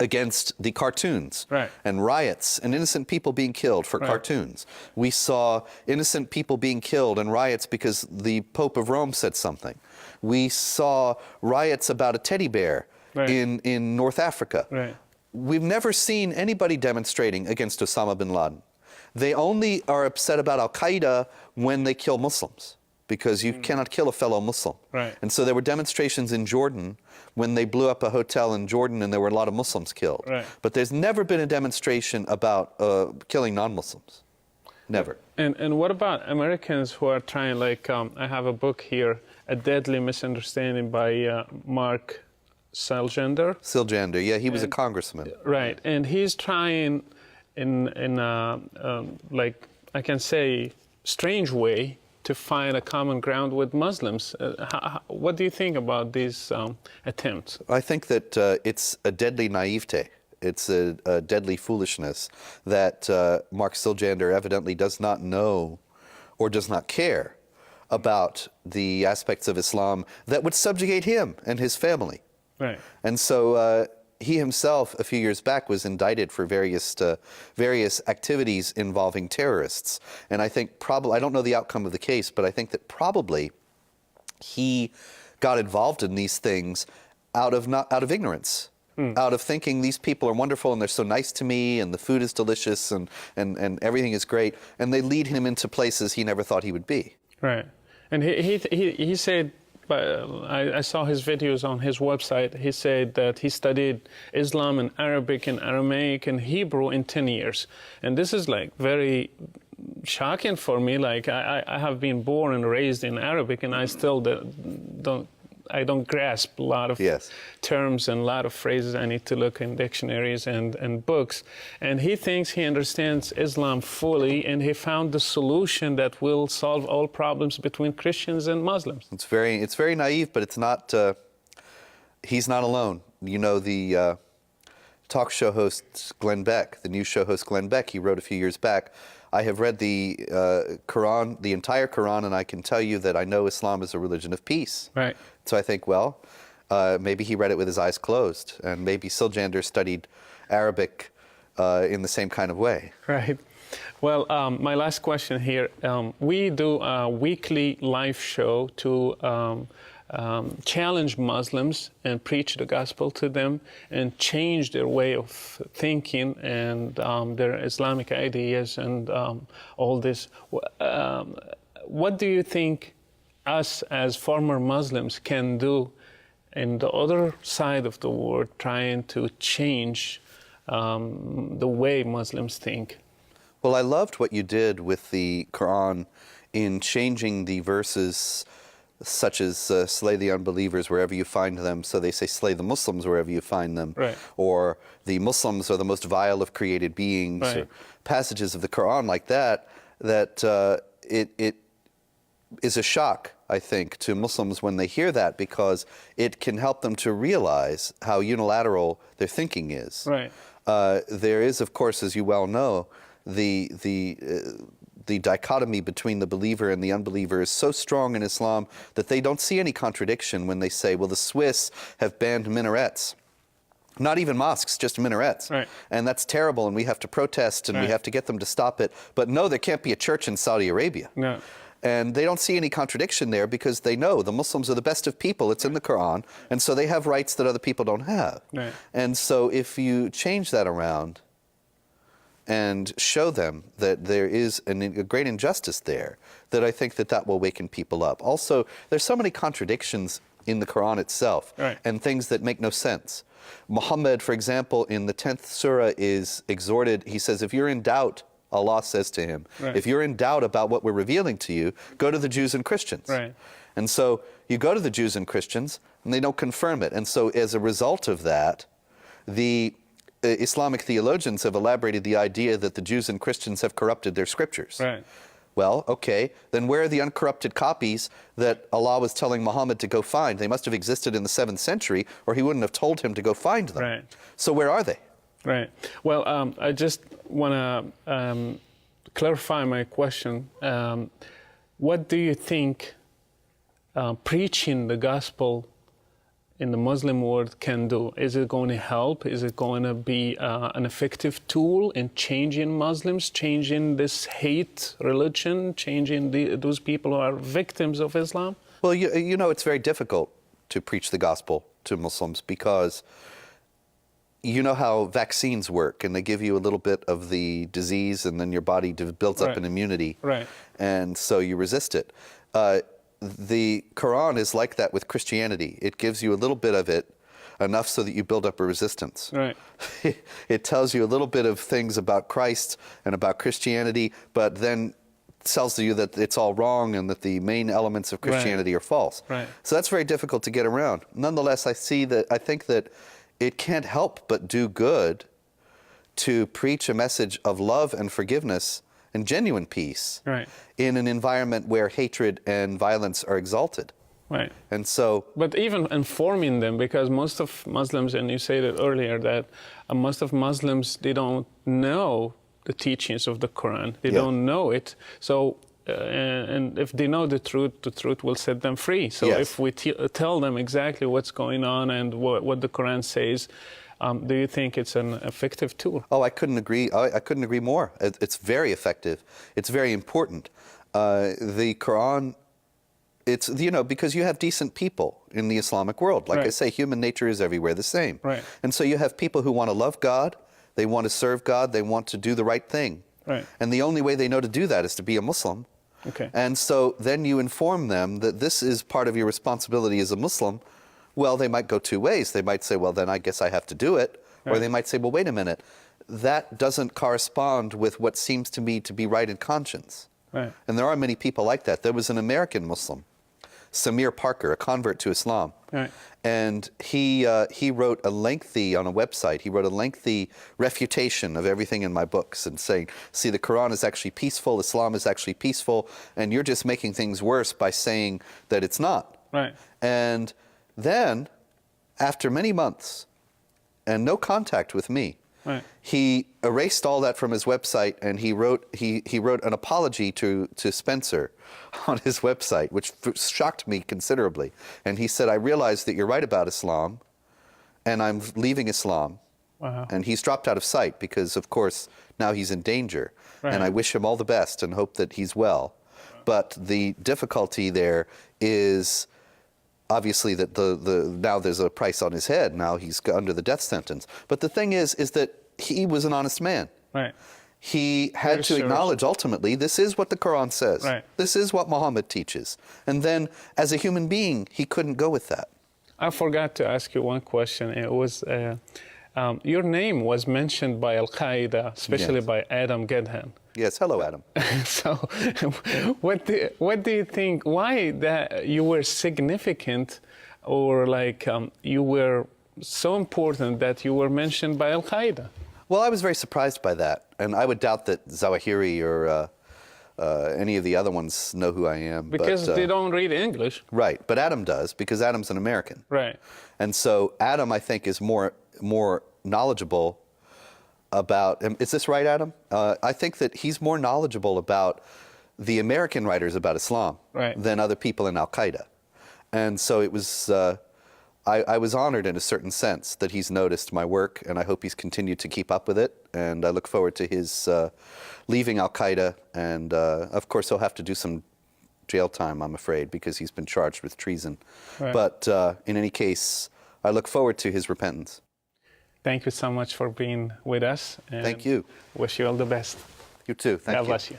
against the cartoons Right. and riots and innocent people being killed for cartoons. We saw innocent people being killed and riots because the Pope of Rome said something. We saw riots about a teddy bear Right. in North Africa. Right. We've never seen anybody demonstrating against Osama bin Laden. They only are upset about Al-Qaeda when they kill Muslims, because you cannot kill a fellow Muslim. Right. And so there were demonstrations in Jordan when they blew up a hotel in Jordan and there were a lot of Muslims killed. Right. But there's never been a demonstration about killing non-Muslims. Never. And what about Americans who are trying, like, I have a book here, A Deadly Misunderstanding by Mark Seligender. Siljander, yeah, he was a congressman. Right, and he's trying in like, I can say, strange way to find a common ground with Muslims. What do you think about these attempts? I think that it's a deadly naivete. It's a deadly foolishness that Mark Siljander evidently does not know or does not care about the aspects of Islam that would subjugate him and his family. Right. And so he himself, a few years back, was indicted for various activities involving terrorists. And I think probably, I don't know the outcome of the case, but I think that probably he got involved in these things out of ignorance. Out of thinking these people are wonderful and they're so nice to me and the food is delicious and everything is great, and they lead him into places he never thought he would be. Right. And he said, I saw his videos on his website, he said that he studied Islam in Arabic and Aramaic and Hebrew in 10 years. And this is like very shocking for me. Like I have been born and raised in Arabic and I still don't grasp a lot of Yes. terms and a lot of phrases. I need to look in dictionaries and books. And he thinks he understands Islam fully, and he found the solution that will solve all problems between Christians and Muslims. It's very naive, but it's not. He's not alone. You know, the talk show host Glenn Beck, the news show host Glenn Beck, he wrote a few years back, I have read the Quran, the entire Quran, and I can tell you that I know Islam is a religion of peace. Right. So I think, well, maybe he read it with his eyes closed, and maybe Siljander studied Arabic in the same kind of way. Right. Well, my last question here. We do a weekly live show to challenge Muslims and preach the gospel to them and change their way of thinking and their Islamic ideas and all this. What do you think us as former Muslims can do in the other side of the world trying to change the way Muslims think? Well, I loved what you did with the Quran in changing the verses such as slay the unbelievers wherever you find them, so they say slay the Muslims wherever you find them, Right. or the Muslims are the most vile of created beings, Right. or passages of the Quran like that, it is a shock, I think, to Muslims when they hear that, because it can help them to realize how unilateral their thinking is. Right. There is, of course, as you well know, the dichotomy between the believer and the unbeliever is so strong in Islam that they don't see any contradiction when they say, well, the Swiss have banned minarets. Not even mosques, just minarets. Right. And that's terrible, and we have to protest, and we Right. have to get them to stop it. But no, there can't be a church in Saudi Arabia. No. And they don't see any contradiction there because they know the Muslims are the best of people. It's in the Quran. And so they have rights that other people don't have. Right. And so if you change that around and show them that there is a great injustice there, that I think that will waken people up. Also, there's so many contradictions in the Quran itself, Right. and things that make no sense. Muhammad, for example, in the 10th surah is exhorted, he says, if you're in doubt, Allah says to him, Right. if you're in doubt about what we're revealing to you, go to the Jews and Christians. Right. And so you go to the Jews and Christians, and they don't confirm it. And so as a result of that, the Islamic theologians have elaborated the idea that the Jews and Christians have corrupted their scriptures. Right. Well, okay, then where are the uncorrupted copies that Allah was telling Muhammad to go find? They must have existed in the 7th century, or he wouldn't have told him to go find them. Right. So where are they? Right. Well, I just want to clarify my question. What do you think preaching the gospel in the Muslim world can do? Is it going to help? Is it going to be an effective tool in changing Muslims, changing this hate religion, changing those people who are victims of Islam? Well, you know, it's very difficult to preach the gospel to Muslims because you know how vaccines work, and they give you a little bit of the disease, and then your body builds up an immunity, and so you resist it. The Quran is like that with Christianity. It gives you a little bit of it, enough so that you build up a resistance. Right. It tells you a little bit of things about Christ and about Christianity, but then tells you that it's all wrong and that the main elements of Christianity are false. Right. So that's very difficult to get around. Nonetheless, I think that it can't help but do good to preach a message of love and forgiveness and genuine peace in an environment where hatred and violence are exalted. Right. And so, but even informing them, because most of Muslims, and you said it earlier, that most of Muslims, they don't know the teachings of the Quran. They don't know it. So, and if they know the truth will set them free. So if we tell them exactly what's going on and what the Quran says, do you think it's an effective tool? Oh, I couldn't agree. I couldn't agree more. It's very effective. It's very important. The Quran, it's, you know, because you have decent people in the Islamic world. Like I say, human nature is everywhere the same. Right. And so you have people who want to love God, they want to serve God, they want to do the right thing. Right. And the only way they know to do that is to be a Muslim. Okay. And so then you inform them that this is part of your responsibility as a Muslim. Well, they might go two ways. They might say, well, then I guess I have to do it. Or they might say, well, wait a minute. That doesn't correspond with what seems to me to be right in conscience. Right. And there are many people like that. There was an American Muslim, Samir Parker, a convert to Islam. Right. And he wrote a lengthy, on a website, he wrote a lengthy refutation of everything in my books and saying, see, the Quran is actually peaceful, Islam is actually peaceful, and you're just making things worse by saying that it's not. Right. And then, after many months and no contact with me, he erased all that from his website, and he wrote an apology to Spencer on his website, which shocked me considerably. And he said, I realize that you're right about Islam, and I'm leaving Islam. Wow. And he's dropped out of sight because, of course, now he's in danger. And I wish him all the best and hope that he's well. But the difficulty there is obviously that now there's a price on his head. Now he's under the death sentence. But the thing is that he was an honest man. Right. He had to acknowledge ultimately this is what the Quran says. Right. This is what Muhammad teaches. And then as a human being, he couldn't go with that. I forgot to ask you one question. It was your name was mentioned by Al-Qaeda, especially by Adam Gedhan. Yes, hello, Adam. So, what do you think? Why that you were significant, or like you were so important that you were mentioned by Al-Qaeda? Well, I was very surprised by that, and I would doubt that Zawahiri or any of the other ones know who I am. Because they don't read English. Right, but Adam does, because Adam's an American. Right. And so Adam, I think, is more knowledgeable about, is this right, Adam? I think that he's more knowledgeable about the American writers about Islam than other people in Al-Qaeda. And so it was, I was honored in a certain sense that he's noticed my work, and I hope he's continued to keep up with it. And I look forward to his leaving Al-Qaeda, and of course he'll have to do some jail time, I'm afraid, because he's been charged with treason. Right. But in any case, I look forward to his repentance. Thank you so much for being with us. And thank you. Wish you all the best. You too. Thank you. God bless you.